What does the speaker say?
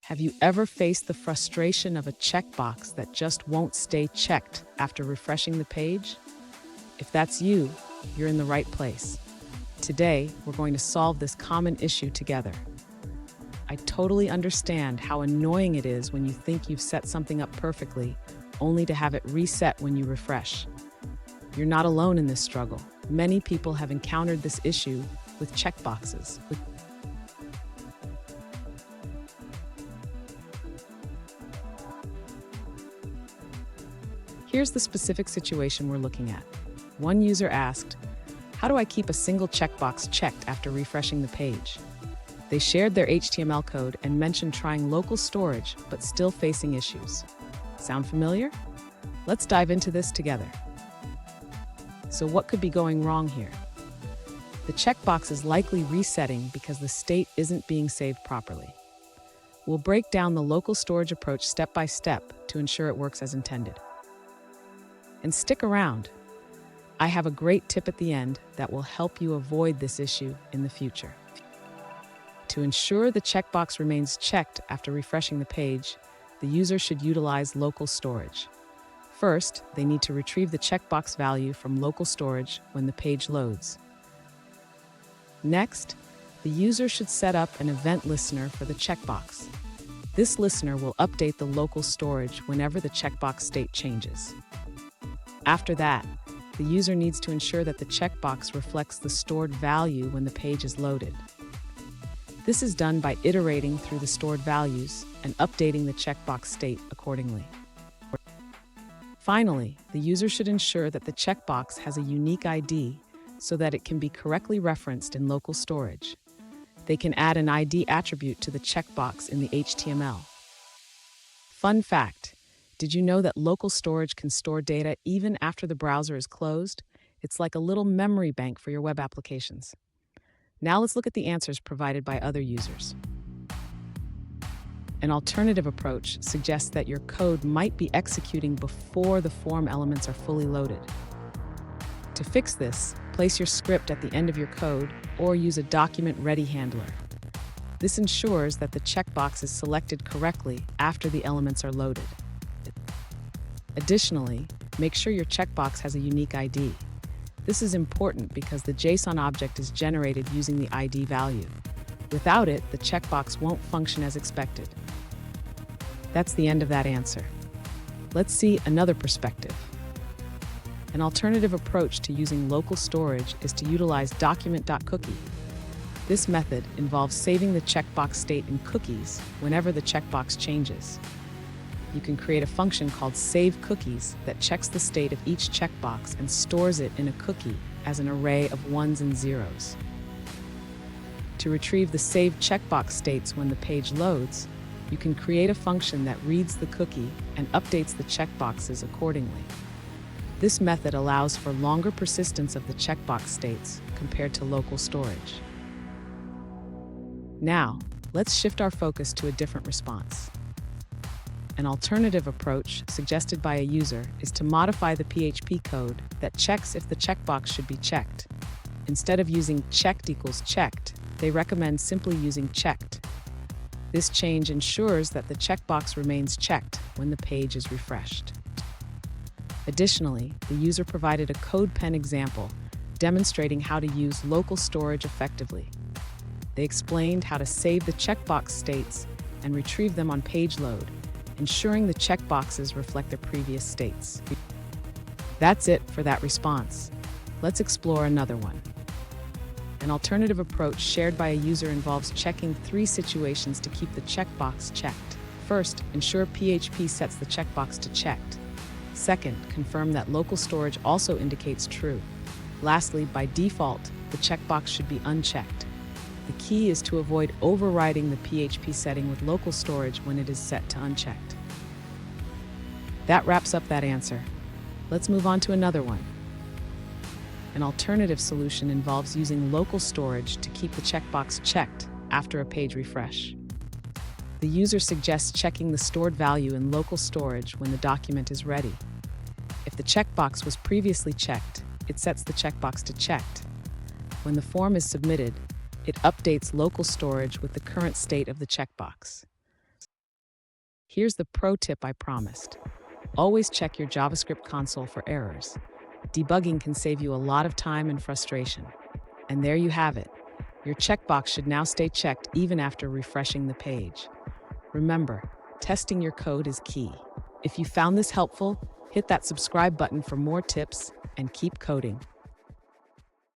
Have you ever faced the frustration of a checkbox that just won't stay checked after refreshing the page? If that's you, you're in the right place. Today, we're going to solve this common issue together. I totally understand how annoying it is when you think you've set something up perfectly, only to have it reset when you refresh. You're not alone in this struggle. Many people have encountered this issue with checkboxes. Here's the specific situation we're looking at. One user asked, "How do I keep a single checkbox checked after refreshing the page?" They shared their HTML code and mentioned trying local storage, but still facing issues. Sound familiar? Let's dive into this together. So what could be going wrong here? The checkbox is likely resetting because the state isn't being saved properly. We'll break down the local storage approach step by step to ensure it works as intended. And stick around. I have a great tip at the end that will help you avoid this issue in the future. To ensure the checkbox remains checked after refreshing the page, the user should utilize local storage. First, they need to retrieve the checkbox value from local storage when the page loads. Next, the user should set up an event listener for the checkbox. This listener will update the local storage whenever the checkbox state changes. After that, the user needs to ensure that the checkbox reflects the stored value when the page is loaded. This is done by iterating through the stored values and updating the checkbox state accordingly. Finally, the user should ensure that the checkbox has a unique ID so that it can be correctly referenced in local storage. They can add an ID attribute to the checkbox in the HTML. Fun fact, did you know that local storage can store data even after the browser is closed? It's like a little memory bank for your web applications. Now let's look at the answers provided by other users. An alternative approach suggests that your code might be executing before the form elements are fully loaded. To fix this, place your script at the end of your code or use a document ready handler. This ensures that the checkbox is selected correctly after the elements are loaded. Additionally, make sure your checkbox has a unique ID. This is important because the JSON object is generated using the ID value. Without it, the checkbox won't function as expected. That's the end of that answer. Let's see another perspective. An alternative approach to using local storage is to utilize document.cookie. This method involves saving the checkbox state in cookies whenever the checkbox changes. You can create a function called Save Cookies that checks the state of each checkbox and stores it in a cookie as an array of ones and zeros. To retrieve the saved checkbox states when the page loads, you can create a function that reads the cookie and updates the checkboxes accordingly. This method allows for longer persistence of the checkbox states compared to local storage. Now, let's shift our focus to a different response. An alternative approach suggested by a user is to modify the PHP code that checks if the checkbox should be checked. Instead of using checked equals checked, they recommend simply using checked. This change ensures that the checkbox remains checked when the page is refreshed. Additionally, the user provided a CodePen example demonstrating how to use local storage effectively. They explained how to save the checkbox states and retrieve them on page load, ensuring the checkboxes reflect their previous states. That's it for that response. Let's explore another one. An alternative approach shared by a user involves checking 3 situations to keep the checkbox checked. First, ensure PHP sets the checkbox to checked. Second, confirm that local storage also indicates true. Lastly, by default, the checkbox should be unchecked. The key is to avoid overriding the PHP setting with local storage when it is set to unchecked. That wraps up that answer. Let's move on to another one. An alternative solution involves using local storage to keep the checkbox checked after a page refresh. The user suggests checking the stored value in local storage when the document is ready. If the checkbox was previously checked, it sets the checkbox to checked. When the form is submitted, it updates local storage with the current state of the checkbox. Here's the pro tip I promised. Always check your JavaScript console for errors. Debugging can save you a lot of time and frustration. And there you have it. Your checkbox should now stay checked even after refreshing the page. Remember, testing your code is key. If you found this helpful, hit that subscribe button for more tips and keep coding.